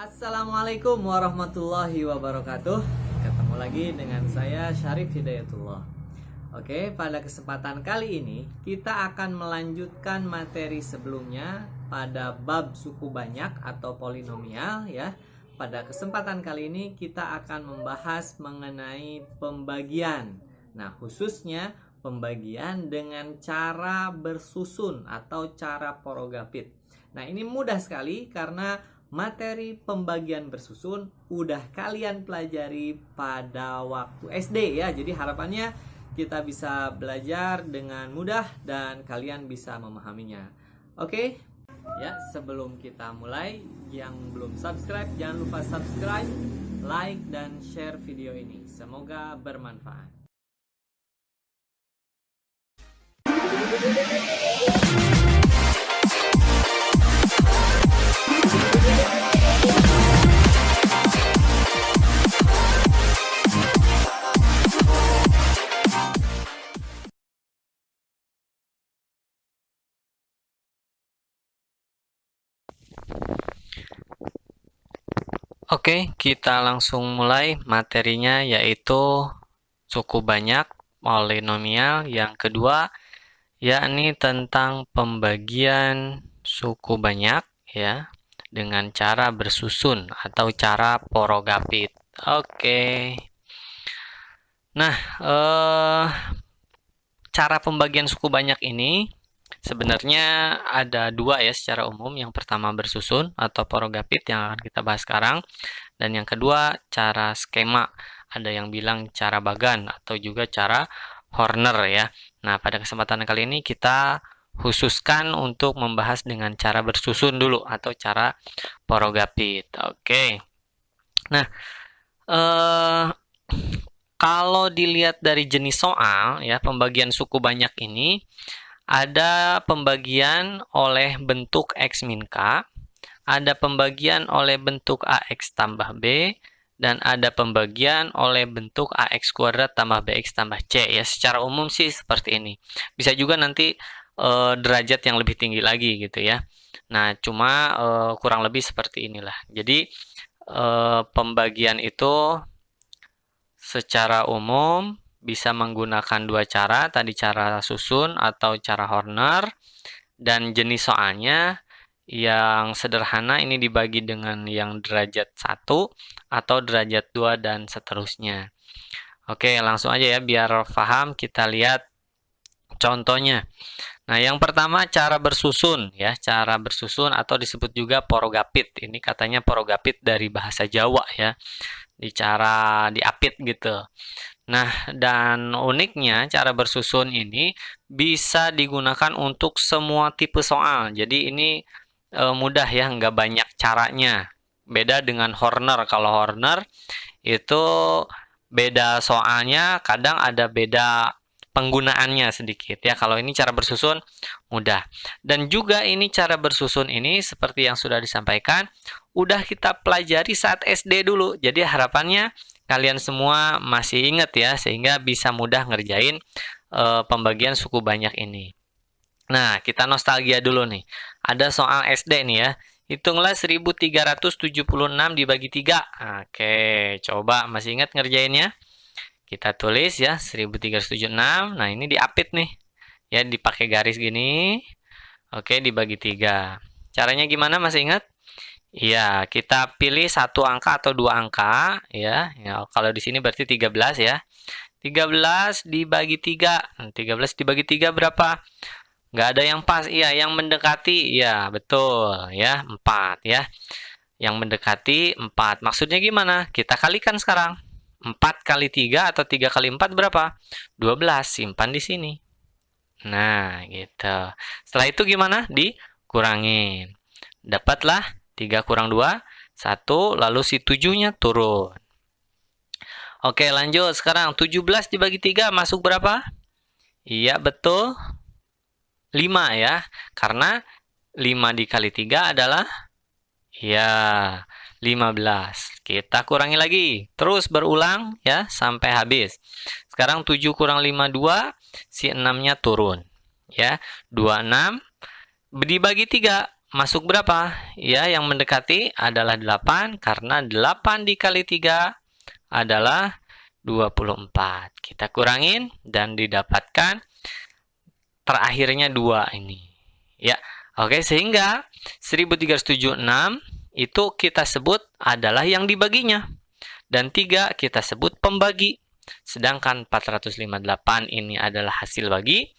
Assalamualaikum warahmatullahi wabarakatuh. Ketemu lagi dengan saya Syarif Hidayatullah. Oke, pada kesempatan kali ini kita akan melanjutkan materi sebelumnya pada bab suku banyak atau polinomial ya. Pada kesempatan kali ini kita akan membahas mengenai pembagian. Nah, khususnya pembagian dengan cara bersusun atau cara porogapit. Nah, ini mudah sekali karena materi pembagian bersusun udah kalian pelajari pada waktu SD ya. Jadi harapannya kita bisa belajar dengan mudah dan kalian bisa memahaminya. Oke? Ya, sebelum kita mulai, yang belum subscribe jangan lupa subscribe, like dan share video ini. Semoga bermanfaat. Oke, kita langsung mulai materinya, yaitu suku banyak polinomial yang kedua, yakni tentang pembagian suku banyak ya dengan cara bersusun atau cara porogapit. Oke. Nah, cara pembagian suku banyak ini sebenarnya ada dua ya secara umum. Yang pertama bersusun atau porogapit yang akan kita bahas sekarang. Dan yang kedua cara skema. Ada yang bilang cara bagan atau juga cara Horner ya. Nah, pada kesempatan kali ini kita khususkan untuk membahas dengan cara bersusun dulu atau cara porogapit. Oke. Nah, kalau dilihat dari jenis soal ya, pembagian suku banyak ini ada pembagian oleh bentuk X min K, ada pembagian oleh bentuk AX tambah B, dan ada pembagian oleh bentuk AX kuadrat tambah BX tambah C. Ya, secara umum sih seperti ini. Bisa juga nanti derajat yang lebih tinggi lagi gitu ya. Nah, cuma kurang lebih seperti inilah. Jadi, pembagian itu secara umum bisa menggunakan dua cara, tadi cara susun atau cara Horner, dan jenis soalnya yang sederhana ini dibagi dengan yang derajat 1 atau derajat 2 dan seterusnya. Oke, langsung aja ya biar paham, kita lihat contohnya. Nah, yang pertama cara bersusun ya, cara bersusun atau disebut juga porogapit. Ini katanya porogapit dari bahasa Jawa ya. Di cara diapit gitu. Nah, dan uniknya cara bersusun ini bisa digunakan untuk semua tipe soal. Jadi ini mudah ya, nggak banyak caranya. Beda dengan Horner. Kalau Horner itu beda soalnya, kadang ada beda penggunaannya sedikit ya. Kalau ini cara bersusun mudah. Dan juga ini cara bersusun ini seperti yang sudah disampaikan, udah kita pelajari saat SD dulu. Jadi harapannya kalian semua masih ingat ya, sehingga bisa mudah ngerjain pembagian suku banyak ini. Nah, kita nostalgia dulu nih. Ada soal SD nih ya. Hitunglah 1376 dibagi 3. Oke, coba masih ingat ngerjainnya? Kita tulis ya 1376. Nah, ini diapit nih. Ya, dipakai garis gini. Oke, dibagi 3. Caranya gimana, masih ingat? Iya, kita pilih satu angka atau dua angka ya. Ya, kalau di sini berarti 13 ya. 13 dibagi 3. 13 dibagi 3 berapa? Nggak ada yang pas. Iya, yang mendekati. Iya, betul ya, 4 ya. Yang mendekati 4. Maksudnya gimana? Kita kalikan sekarang. 4 kali 3 atau 3 kali 4 berapa? 12. Simpan di sini. Nah, gitu. Setelah itu gimana? Dikurangin. Dapatlah 3 kurang 2, 1. Lalu si 7-nya turun. Oke, lanjut. Sekarang 17 dibagi 3 masuk berapa? Iya, betul. 5 ya. Karena 5 dikali 3 adalah ya 15. Kita kurangi lagi. Terus berulang ya sampai habis. Sekarang 7 kurang 5, 2. Si 6-nya turun. Ya, 26 dibagi 3. masuk berapa? Ya, yang mendekati adalah 8 karena 8 dikali 3 adalah 24. Kita kurangin dan didapatkan terakhirnya 2 ini. Ya. Oke, sehingga 1376 itu kita sebut adalah yang dibaginya. Dan 3 kita sebut pembagi. Sedangkan 458 ini adalah hasil bagi.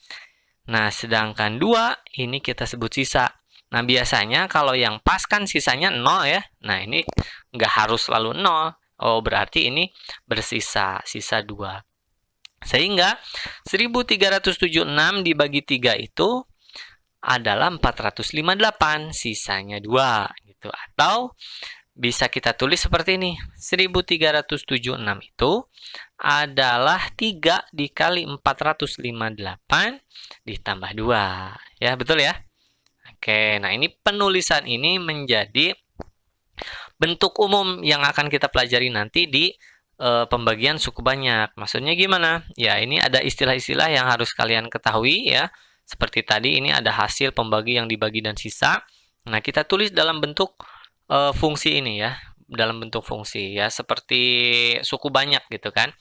Nah, sedangkan 2 ini kita sebut sisa. Nah, biasanya kalau yang pas kan sisanya 0 ya. Nah, ini nggak harus selalu 0. Oh, berarti ini bersisa, sisa 2. Sehingga 1376 dibagi 3 itu adalah 458, sisanya 2 gitu. Atau bisa kita tulis seperti ini. 1376 itu adalah 3 dikali 458 ditambah 2. Ya, betul ya? Oke, nah ini penulisan ini menjadi bentuk umum yang akan kita pelajari nanti di pembagian suku banyak. Maksudnya gimana? Ya, ini ada istilah-istilah yang harus kalian ketahui ya. Seperti tadi ini ada hasil pembagi yang dibagi dan sisa. Nah, kita tulis dalam bentuk fungsi ini ya. Dalam bentuk fungsi ya. Seperti suku banyak gitu kan.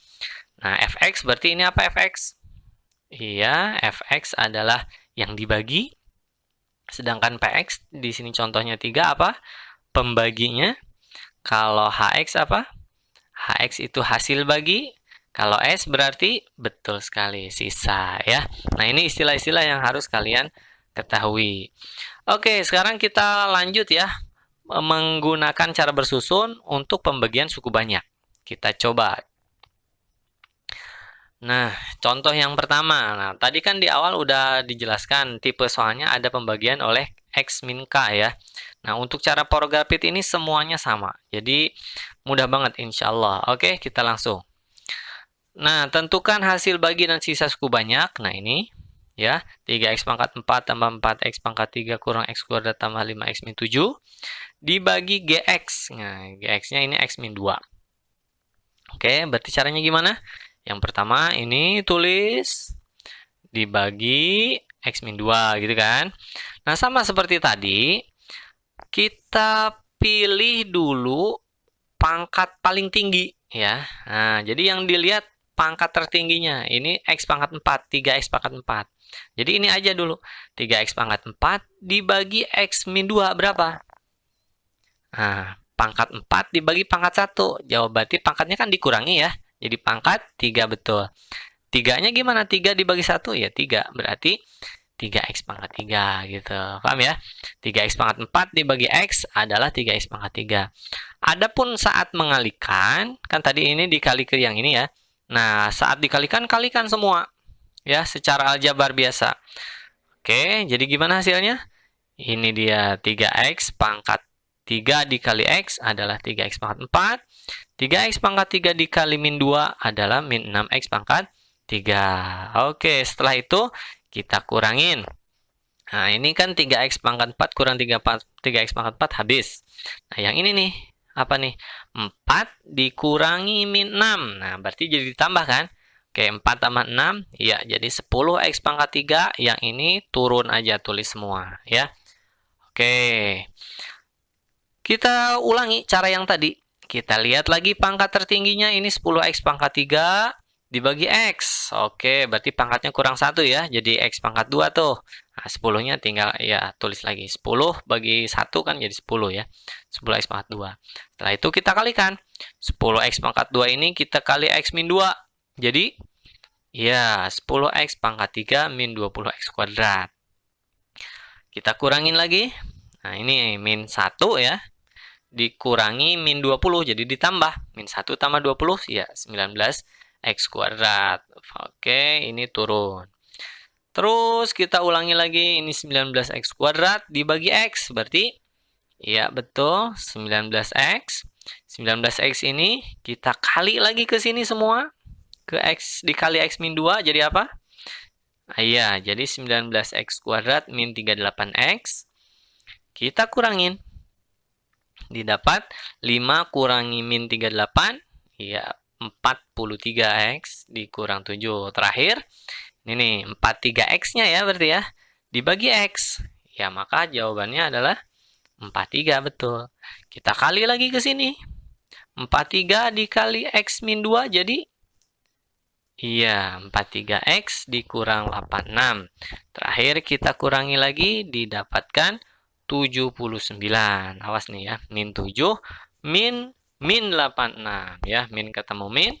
Nah, fx berarti ini apa fx? Iya, fx adalah yang dibagi. Sedangkan px di sini contohnya 3 apa? Pembaginya. Kalau hx apa? Hx itu hasil bagi. Kalau S berarti betul sekali sisa ya. Nah, ini istilah-istilah yang harus kalian ketahui. Oke, sekarang kita lanjut ya menggunakan cara bersusun untuk pembagian suku banyak. Kita coba. Nah, contoh yang pertama. Nah, tadi kan di awal udah dijelaskan tipe soalnya ada pembagian oleh X min K ya. Nah, untuk cara porografit ini semuanya sama. Jadi, mudah banget insya Allah. Oke, kita langsung. Nah, tentukan hasil bagi dan sisa suku banyak. Nah, ini ya, 3x pangkat 4 tambah 4x pangkat 3 kurang x kuadrat tambah 5x min 7 dibagi gx. Nah, gx-nya ini x min 2. Oke, berarti caranya gimana? Yang pertama ini tulis dibagi x min 2 gitu kan. Nah, sama seperti tadi, kita pilih dulu pangkat paling tinggi ya. Nah, jadi yang dilihat pangkat tertingginya. Ini x pangkat 4, 3x pangkat 4. Jadi ini aja dulu. 3x pangkat 4 dibagi x min 2 berapa? Nah, pangkat 4 dibagi pangkat 1. Jawab berarti pangkatnya kan dikurangi ya. Jadi pangkat 3 betul. 3-nya gimana? 3 dibagi 1 ya 3. Berarti 3x pangkat 3 gitu. Paham ya? 3x pangkat 4 dibagi x adalah 3x pangkat 3. Adapun saat mengalikan, kan tadi ini dikali ke yang ini ya. Nah, saat dikalikan, kalikan semua. Ya, secara aljabar biasa. Oke, jadi gimana hasilnya? Ini dia 3x pangkat 3 dikali x adalah 3x pangkat 4. 3x pangkat 3 dikali min 2 adalah min 6x pangkat 3. Oke, setelah itu kita kurangin. Nah, ini kan 3x pangkat 4 kurang 3x pangkat 4 habis. Nah, yang ini nih, apa nih? 4 dikurangi min 6. Nah, berarti jadi ditambah kan? Oke, 4 tambah 6, ya jadi 10x pangkat 3. Yang ini turun aja, tulis semua ya. Oke. Kita ulangi cara yang tadi. Kita lihat lagi pangkat tertingginya ini 10x pangkat 3 dibagi x. Oke, berarti pangkatnya kurang 1 ya. Jadi x pangkat 2 tuh. Nah, 10-nya tinggal ya tulis lagi. 10 bagi 1 kan jadi 10 ya. 10x pangkat 2. Setelah itu kita kalikan. 10x pangkat 2 ini kita kali x min 2. Jadi ya 10x pangkat 3 min 20x kuadrat. Kita kurangin lagi. Nah, ini min 1 ya. Dikurangi min 20 jadi ditambah. Min 1 tambah 20 ya 19x kuadrat. Oke, ini turun. Terus kita ulangi lagi, ini 19x kuadrat dibagi x. Berarti ya betul 19x. 19x ini kita kali lagi ke sini semua. Ke x dikali x min 2 jadi apa? Iya, jadi 19x kuadrat min 38x. Kita kurangin. Didapat 5 kurangi min 38. Ya 43x dikurang 7. Terakhir, ini nih 43x-nya ya berarti ya. Dibagi x. ya maka jawabannya adalah 43, betul. Kita kali lagi ke sini. 43 dikali X min 2 jadi iya, 43X dikurang 86. Terakhir kita kurangi lagi, didapatkan 79. Awas nih ya, min 7, min 86 ya. Min ketemu min,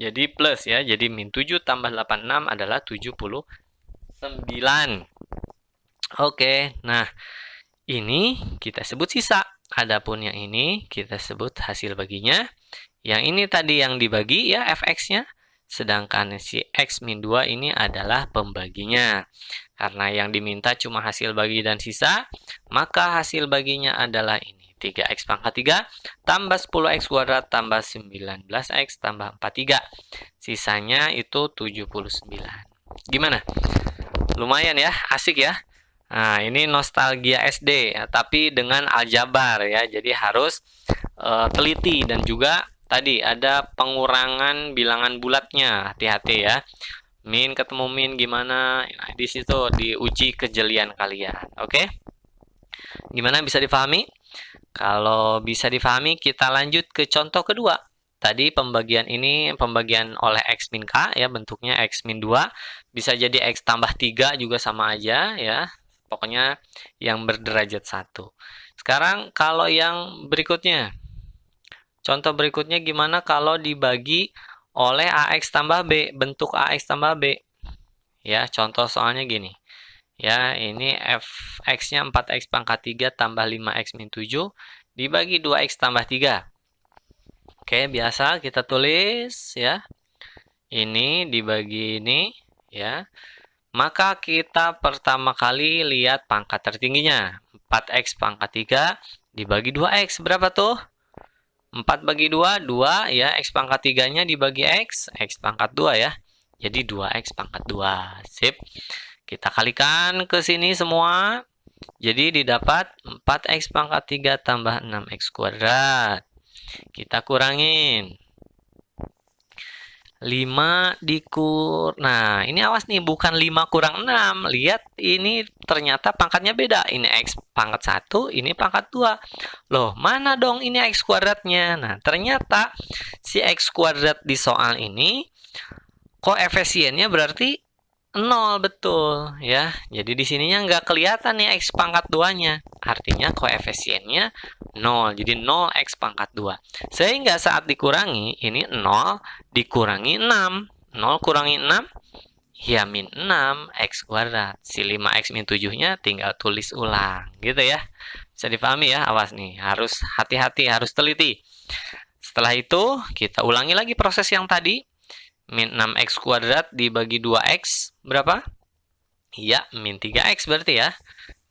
jadi plus ya. Jadi min 7 tambah 86 adalah 79. Oke, nah ini kita sebut sisa. Adapun yang ini kita sebut hasil baginya. Yang ini tadi yang dibagi ya, fx-nya. Sedangkan si X min 2 ini adalah pembaginya. Karena yang diminta cuma hasil bagi dan sisa, maka hasil baginya adalah ini. 3X pangkat 3 tambah 10X kuadrat tambah 19X tambah 43. Sisanya itu 79. Gimana? Lumayan ya, asik ya. Nah, ini nostalgia SD, ya, tapi dengan aljabar ya. Jadi harus teliti dan juga tadi ada pengurangan bilangan bulatnya. Hati-hati ya. Min ketemu min gimana? Nah, di situ diuji kejelian kalian. Oke? Gimana, bisa difahami? Kalau bisa difahami, kita lanjut ke contoh kedua. Tadi pembagian ini pembagian oleh X min K ya, bentuknya X min 2. Bisa jadi X tambah 3 juga sama aja ya. Pokoknya yang berderajat 1. Sekarang kalau yang berikutnya. Contoh berikutnya gimana kalau dibagi oleh AX tambah B, bentuk AX tambah B. Ya, contoh soalnya gini. Ya, ini fx-nya 4x pangkat 3 tambah 5x min 7 dibagi 2x tambah 3. Oke, biasa kita tulis ya. Ini dibagi ini ya. Maka kita pertama kali lihat pangkat tertingginya. 4x pangkat 3 dibagi 2x. Berapa tuh? 4 bagi 2, 2 ya. X pangkat 3-nya dibagi X pangkat 2 ya. Jadi 2x pangkat 2. Sip. Kita kalikan ke sini semua. Jadi didapat 4x pangkat 3 tambah 6x kuadrat. Kita kurangin. 5 Nah, ini awas nih, bukan 5 kurang 6. Lihat, ini ternyata pangkatnya beda. Ini X pangkat 1, ini pangkat 2. Loh, mana dong ini X kuadratnya? Nah, ternyata si X kuadrat di soal ini koefisiennya berarti 0, betul ya. Jadi di sininya nggak kelihatan nih X pangkat 2-nya. Artinya koefisiennya 0. Jadi 0X pangkat 2. Sehingga saat dikurangi, ini 0 dikurangi 6. 0 kurangi 6, ya min 6X kuadrat. Si 5X min 7-nya tinggal tulis ulang. Gitu ya. Bisa dipahami ya, awas nih. Harus hati-hati, harus teliti. Setelah itu, kita ulangi lagi proses yang tadi. Min 6x kuadrat dibagi 2x berapa? Iya, min 3x berarti ya.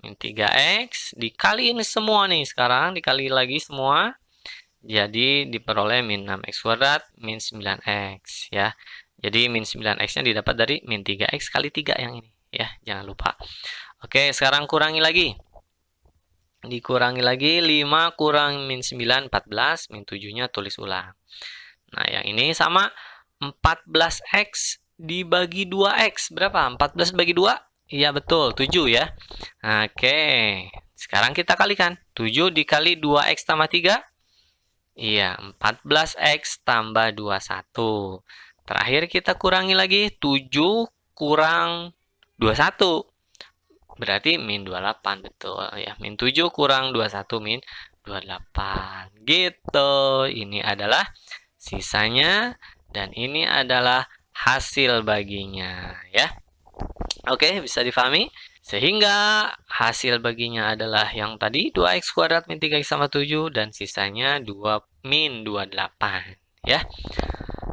Min 3x dikali ini semua nih. Sekarang dikali lagi semua. Jadi diperoleh min 6x kuadrat min 9x ya. Jadi min 9x-nya didapat dari min 3x kali 3 yang ini ya. Jangan lupa. Oke, sekarang kurangi lagi. Dikurangi lagi 5 kurang min 9, 14. Min 7-nya tulis ulang. Nah, yang ini sama 14x dibagi 2x. Berapa? 14 bagi 2? Iya, betul. 7 ya. Oke. Sekarang kita kalikan. 7 dikali 2x tambah 3. Iya, 14x tambah 21. Terakhir kita kurangi lagi. 7 kurang 21. Berarti min 28. Betul ya. Min 7 kurang 21 min 28. Gitu. Ini adalah sisanya. Dan ini adalah hasil baginya ya. Oke, bisa difahami? Sehingga hasil baginya adalah yang tadi 2x kuadrat min 3x sama 7 dan sisanya 2 min 28 ya.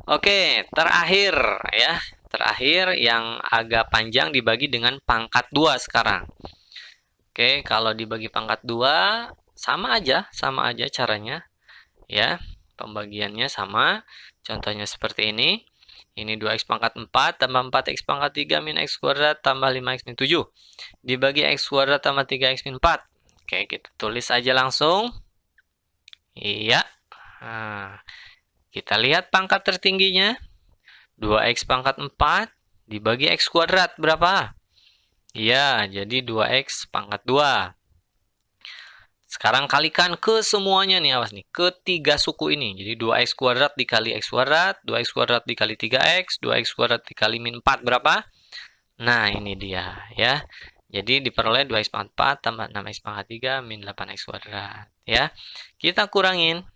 Oke, terakhir ya. Terakhir yang agak panjang dibagi dengan pangkat 2 sekarang. Oke, kalau dibagi pangkat 2 sama aja caranya ya. Pembagiannya sama. Contohnya seperti ini. Ini 2x pangkat 4 tambah 4x pangkat 3 min x kuadrat tambah 5x min 7. Dibagi x kuadrat tambah 3x min 4. Oke, kita tulis aja langsung. Iya. Nah, kita lihat pangkat tertingginya. 2x pangkat 4 dibagi x kuadrat berapa? Iya, jadi 2x pangkat 2. Sekarang kalikan ke semuanya nih, awas nih, ketiga suku ini. Jadi 2x kuadrat dikali x kuadrat, 2x kuadrat dikali 3x, 2x kuadrat dikali min 4 berapa? Nah, ini dia ya. Jadi diperoleh 2x pangkat 4 tambah 6x pangkat 3 min 8x kuadrat ya. Kita kurangin.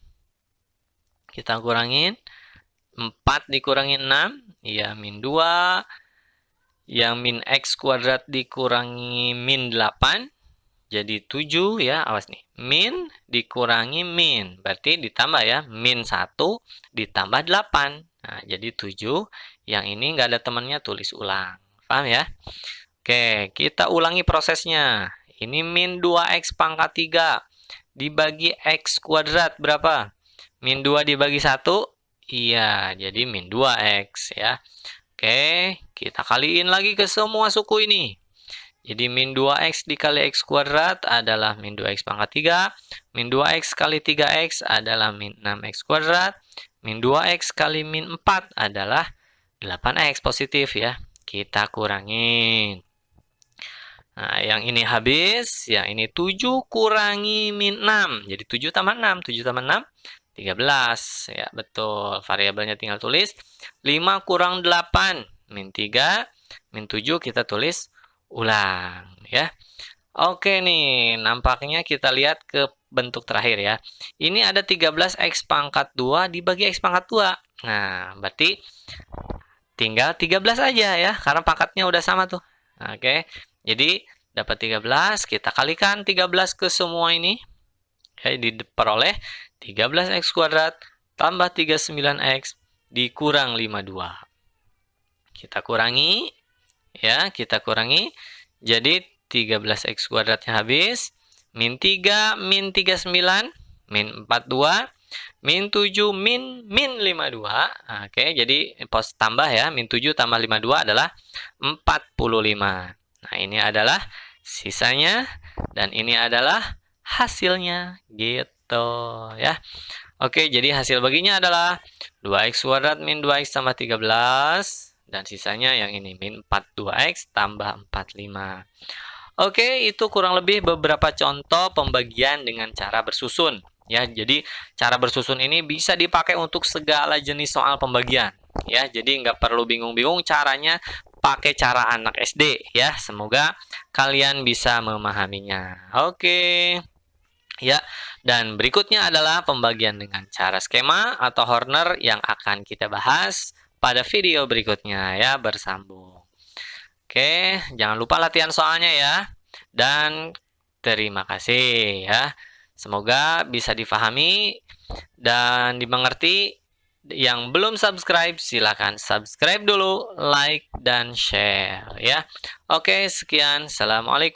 4 dikurangin 6, ya min 2. Yang min x kuadrat dikurangi min 8. Jadi 7 ya, awas nih. Min dikurangi min. Berarti ditambah ya. Min 1 ditambah 8. Nah, jadi 7. Yang ini nggak ada temannya, tulis ulang. Paham ya? Oke, kita ulangi prosesnya. Ini min 2x pangkat 3 dibagi x kuadrat berapa? Min 2 dibagi 1? Iya, jadi min 2x ya. Oke, kita kaliin lagi ke semua suku ini. Jadi min 2x dikali x kuadrat adalah min 2x pangkat 3. Min 2x kali 3x adalah min 6x kuadrat. Min 2x kali min 4 adalah 8x positif ya. Kita kurangin. Nah, yang ini habis. Yang ini 7 kurangi min 6. Jadi 7 tambah 6. 7 tambah 6, 13. Ya, betul. Variabelnya tinggal tulis. 5 kurang 8. Min 3. Min 7 kita tulis ulang ya. Oke nih, nampaknya kita lihat ke bentuk terakhir ya. Ini ada 13x pangkat 2 dibagi x pangkat 2. Nah, berarti tinggal 13 aja ya, karena pangkatnya udah sama tuh. Oke, jadi dapat 13, kita kalikan 13 ke semua ini. Ya, diperoleh 13x kuadrat tambah 39x dikurang 52. Kita kurangi. Ya, kita kurangi. Jadi 13x kuadratnya habis. Min 3, min 39, min 42, min 7, min 52. Oke, jadi pos tambah ya. Min 7 tambah 52 adalah 45. Nah, ini adalah sisanya. Dan ini adalah hasilnya. Gitu ya. Oke, jadi hasil baginya adalah 2x kuadrat min 2x tambah 13. Dan sisanya yang ini, min 42x tambah 45. Oke, itu kurang lebih beberapa contoh pembagian dengan cara bersusun. Ya, jadi cara bersusun ini bisa dipakai untuk segala jenis soal pembagian. Ya, jadi nggak perlu bingung-bingung caranya, pakai cara anak SD. Ya, semoga kalian bisa memahaminya. Oke. Ya, dan berikutnya adalah pembagian dengan cara skema atau Horner yang akan kita bahas pada video berikutnya ya, bersambung. Oke, jangan lupa latihan soalnya ya. Dan terima kasih ya. Semoga bisa difahami dan dimengerti. Yang belum subscribe, silakan subscribe dulu, like, dan share ya. Oke, sekian. Assalamualaikum.